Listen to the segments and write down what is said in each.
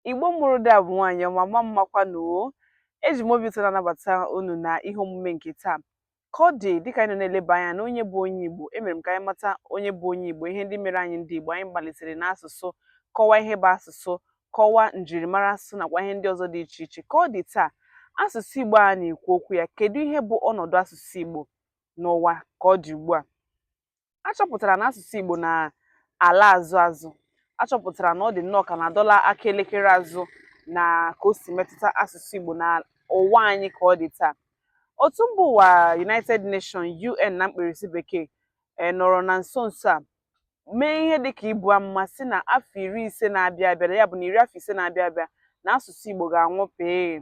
Igbo mụrụ dị abụ nwaanyị ọma ma mmakwa n'oo. Eji m obi ụtọ na-anabata unu na ihe omume nke taa. Ka ọ dị dịka anyị nọ na-eleba anya na onye bụ onye Igbo, emere m ka anyị mata onye bụ onye Igbo, ihe ndị mere anyị ndị Igbo. Anyị malitere n'asụsụ, kọwaa ihe bụ asụsụ, kọwaa njirimara asụsụ nakwa ihe ndị ọzọ dị iche iche. Ka ọ dị taa, asụsụ Igbo a na-ekwu okwu ya, kedu ihe bụ ọnọdụ asụsụ Igbo n'ụwa ka ọ dị ugbu a? Achọpụtara na asụsụ Igbo na-ala azụ azụ. Achọpụtara na ọ dị nnọọ ka na-adọla aka elekere azụ na ka o si metụta asụsụ Igbo na ụwa anyị ka ọ dị taa. Otu mba ụwa United Nations UN na mkpirisi bekee nọrọ na nso nso a mee ihe dịka ibu amụma si na afọ 50 na-abịa abịa, ya bụ na 50 na-abịa abịa, na asụsụ Igbo ga-anwụ pee.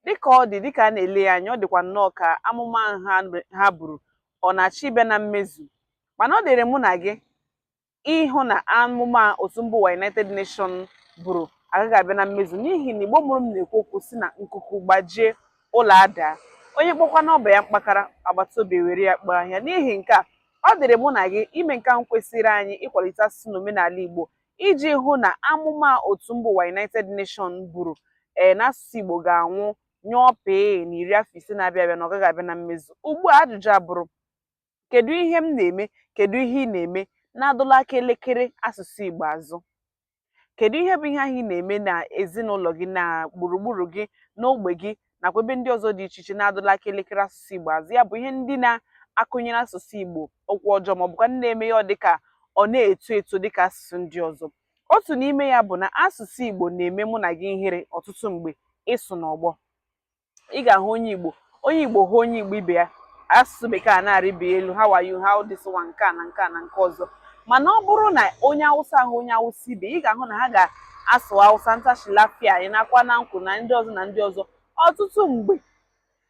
Dịka ọ dị, dịka a na-ele ya anya, ọ dịkwa nnọọ ka amụma ha buru ọ na-achọ ịbịa na mmezu. Mana ọ dịrị mụ na gị ịhụ na amụma otu mba ụwa United Nations buru agaghị abịa na mmezu, n'ihi na Igbo mụrụ m na-ekwu okwu si na nkuku gbajie ụlọ ada, onye kpọkwa n'ọba ya mkpakara agbata obi were ya kpọọ ahịa. N'ihi nke a, ọ dịrị mụ na gị ime nke ahụ kwesịrị anyị ịkwalite asụsụ na omenala Igbo iji hụ na amụma otu mba ụwa United Nations buru na asụsụ Igbo ga-anwụ nyụọ pee na 50 na-abịa abịa na ọ gaghị abịa na mmezu. Ugbu a, ajụjụ abụrụ, kedu ihe m na-eme, kedu ihe ị na-eme na-adọla aka elekere asụsụ Igbo azụ? Kedu ihe bụ ihe ahụ ị na-eme na ezinụlọ gị, na gburugburu gị, n'ogbe gị, nakwa ebe ndị ọzọ dị iche iche na-adọla aka elekere asụsụ Igbo azụ? Ya bụ ihe ndị na-akụnyere asụsụ Igbo okwu ọjọọ, ma ọ bụkwa ndị na-eme ya ọ dịka ọ na-eto eto dịka asụsụ ndị ọzọ. Otu n'ime ya bụ na asụsụ Igbo na-eme mụ na gị ihere ọtụtụ mgbe ịsụ n'ọgbọ. Ị ga-ahụ onye Igbo hụ onye Igbo ibe ya, asụsụ bekee a na-arịba elu, how are you, how this one, nke a na nke a na nke ọzọ. Mana ọ bụrụ na onye Hausa ahụ onye Hausa ibe, ị ga-ahụ na ha ga-asụ Hausa, ntachilafia, anyị nakwa na nkwụ na ndị ọzọ. Ọtụtụ mgbe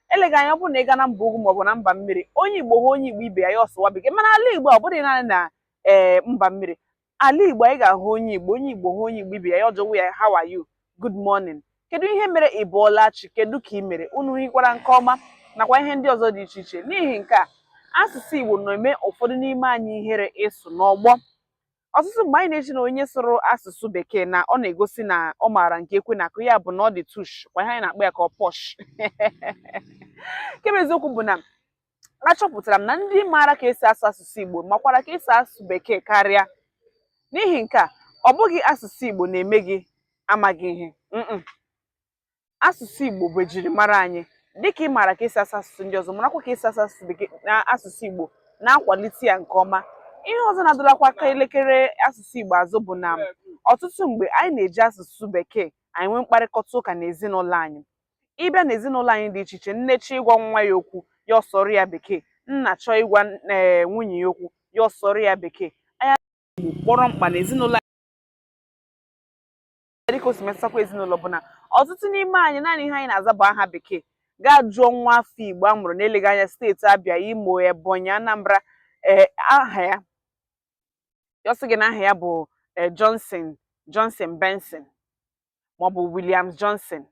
eleghị anya, ọ bụrụ na ị gaa na mba ugwu maọbụ na mba mmiri, onye Igbo hụ onye Igbo ibe ya, ya ọsụwa bekee. Mana ala Igbo ọ bụrụ naanị na mba mmiri, ala Igbo anyị ga-ahụ onye Igbo hụ onye Igbo ibe ya, ya ọjọọ ya, how are you, good morning, kedu ihe mere, ị bọọla chi, kedu ka ị mere, unu hikwara nke ọma, nakwa ihe ndị ọzọ dị iche iche. N'ihi nke a, asụsụ Igbo na-eme ụfọdụ n'ime anyị ihere ịsụ n'ọgbọ. Ọtụtụ mgbe anyị na-eche na onye sụrụ asụsụ bekee na ọ na-egosi na ọ maara nke ekwe na-akụ, ya bụ na ọ dị tush, kwa ihe anyị na-akpọ ya ka ọ posh. Nke bụ eziokwu bụ na achọpụtara m na ndị maara ka esi asụ asụsụ Igbo makwara ka esi asụ bekee karịa. N'ihi nke a, ọ bụghị asụsụ Igbo na-eme gị amaghị ihe. Asụsụ Igbo bụ ejirimara anyị. Dịka ị maara ka esi asụ asụsụ ndị ọzọ, marakwa ka esi asụ asụsụ bekee na asụsụ Igbo na-akwalite ya nke ọma. Ihe ọzọ na-adọlakwa aka elekere asụsụ Igbo azụ bụ na ọtụtụ mgbe anyị na-eji asụsụ bekee anyị nwee mkparịkọta ụka n'ezinụlọ anyị. Ịbịa n'ezinụlọ anyị dị iche iche, nne chọọ ịgwa nwa ya okwu, ya ọsọrọ ya bekee. Nna chọọ ịgwa nwunye ya okwu, ya ọsọrọ ya bekee. Anyị Igbo kpọrọ mkpa n'ezinụlọ anyị. Dịka o si metụtakwa ezinụlọ bụ na ọtụtụ n'ime anyị naanị ihe anyị na-aza bụ aha bekee. Gaa jụọ nwa afọ Igbo a mụrụ n'eleghị anya steeti Abịa, Imo, Ebonyi, Anambra, aha ya, ọ sị gị na aha ya bụ Johnson Benson maọbụ Williams Johnson.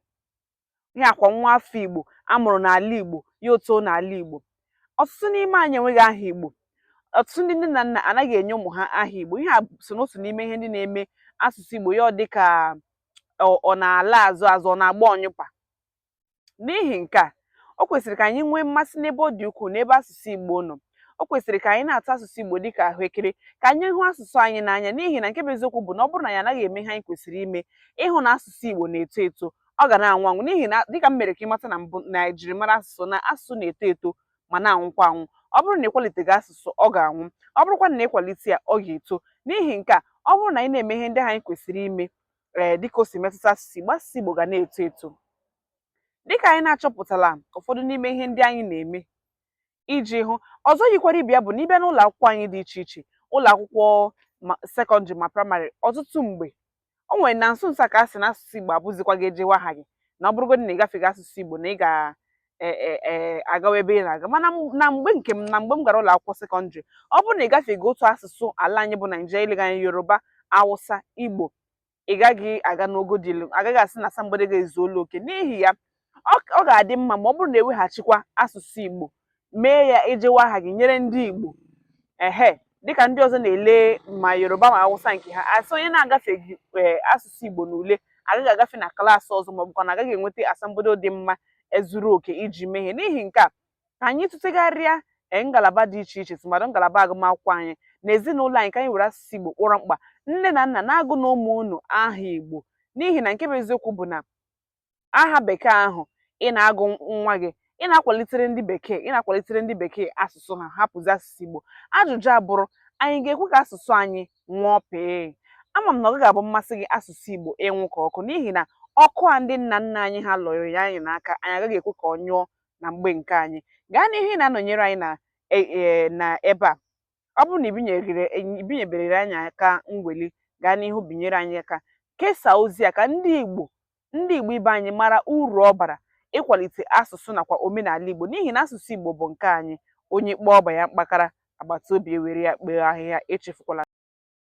Ihe akwa nwa afọ Igbo a mụrụ n'ala Igbo, ya oto n'ala Igbo. Ọtụtụ n'ime anyị enweghị aha Igbo. Ọtụtụ ndị nne na nna anaghị enye ụmụ ha aha Igbo. Ihe a so n'otu n'ime ihe ndị na-eme asụsụ Igbo ya ọ dịka ọ na-ala azụ azụ, ọ na-agba ọnyụpa. N'ihi nke a, o kwesịrị ka anyị nwee mmasị n'ebe ọ dị ukwuu n'ebe asụsụ Igbo nọ. O kwesịrị ka anyị na-ata asụsụ Igbo dịka ahụekere, ka anyị hụ asụsụ anyị n'anya. N'ihi na nke bụ eziokwu bụ na ọ bụrụ na anyị anaghị eme ihe anyị kwesịrị ime, ịhụ na asụsụ Igbo na-eto eto, ọ ga na-anwụ anwụ. N'ihi na dịka m mere ka ịmata na mbụ na ejirimara asụsụ, na asụsụ na-eto eto ma na-anwụkwa anwụ. Ọ bụrụ na ịkwaliteghị asụsụ, ọ ga-anwụ. Ọ bụrụkwa na ịkwalite ya, ọ ga-eto. N'ihi nke a, ọ bụrụ na anyị na-eme ihe ndị anyị kwesịrị ime dịka o si metụta asụsụ Igbo, asụsụ Igbo ga na-eto eto. Dịka anyị na-achọpụtala ụfọdụ n'ime ihe ndị anyị na-eme iji hụ, ọzọ yikwara ibe ya bụ na ịbịa n'ụlọ akwụkwọ anyị dị iche iche, ụlọ akwụkwọ sekọndịrị ma praịmarị, ọtụtụ mgbe o nwere na nso nso a ka a sị na asụsụ Igbo abụzikwa gị ejewa aha gị, na ọ bụrụgodị na ị gafeghị asụsụ Igbo na ị ga-agawa ebe ị na-aga. Mana na mgbe m gara ụlọ akwụkwọ sekọndịrị, ọ bụrụ na ị gafeghị otu asụsụ ala anyị bụ Naịjirịa, ilega anya Yoruba, Hausa, Igbo, ị gaghị aga n'ogo dị elu, agaghị asị na asambodo ga-ezuola oke. N'ihi ya, ọ ga-adị mma ma ọ bụrụ na eweghachikwa asụsụ Igbo, mee ya ejewa aha gị nyere ndị Igbo. Dịka ndị ọzọ na-ele ma Yoruba ma Hausa nke ha, asị onye na-agafeghị asụsụ Igbo n'ule agaghị agafe na klaasị ọzọ ma ọ bụkwa na agaghị enweta asambodo dị mma zuru oke iji mee ihe. N'ihi nke a, ka anyị tụtegharịa ngalaba dị iche iche tụmadụ ngalaba agụmakwụkwọ anyị na ezinụlọ anyị, ka anyị were asụsụ Igbo kpọrọ mkpa. Nne na nna na-agụ na ụmụ unu aha Igbo, n'ihi na nke bụ eziokwu bụ na aha bekee ahụ ị na-agụ nwa gị, ị na-akwalitere ndị bekee asụsụ ha, hapụzi asụsụ Igbo. Ajụjụ abụrụ, anyị ga-ekwe ka asụsụ anyị nwụọ pee? Ama m na ọ gaghị abụ mmasị gị asụsụ Igbo ịnwụ ka ọkụ, n'ihi na ọkụ a ndị nna nna anyị ha lụrụ ya anyị n'aka, anyị agaghị ekwe ka ọ nyụọ na mgbe nke anyị. Gaa n'ihu ị na-anọnyere anyị na ebe a. Ọ bụrụ na ibinyebere anyị aka mweli, gaa n'ihu binyere anyị aka, kesaa ozi a ka ndị Igbo ibe anyị mara uru ọ bara ịkwalite asụsụ nakwa omenala Igbo, n'ihi na asụsụ Igbo bụ nke anyị. Onye kpọọ ọba ya mkpakara, agbata obi ewere ya kpee ahịhịa. Echefukwala.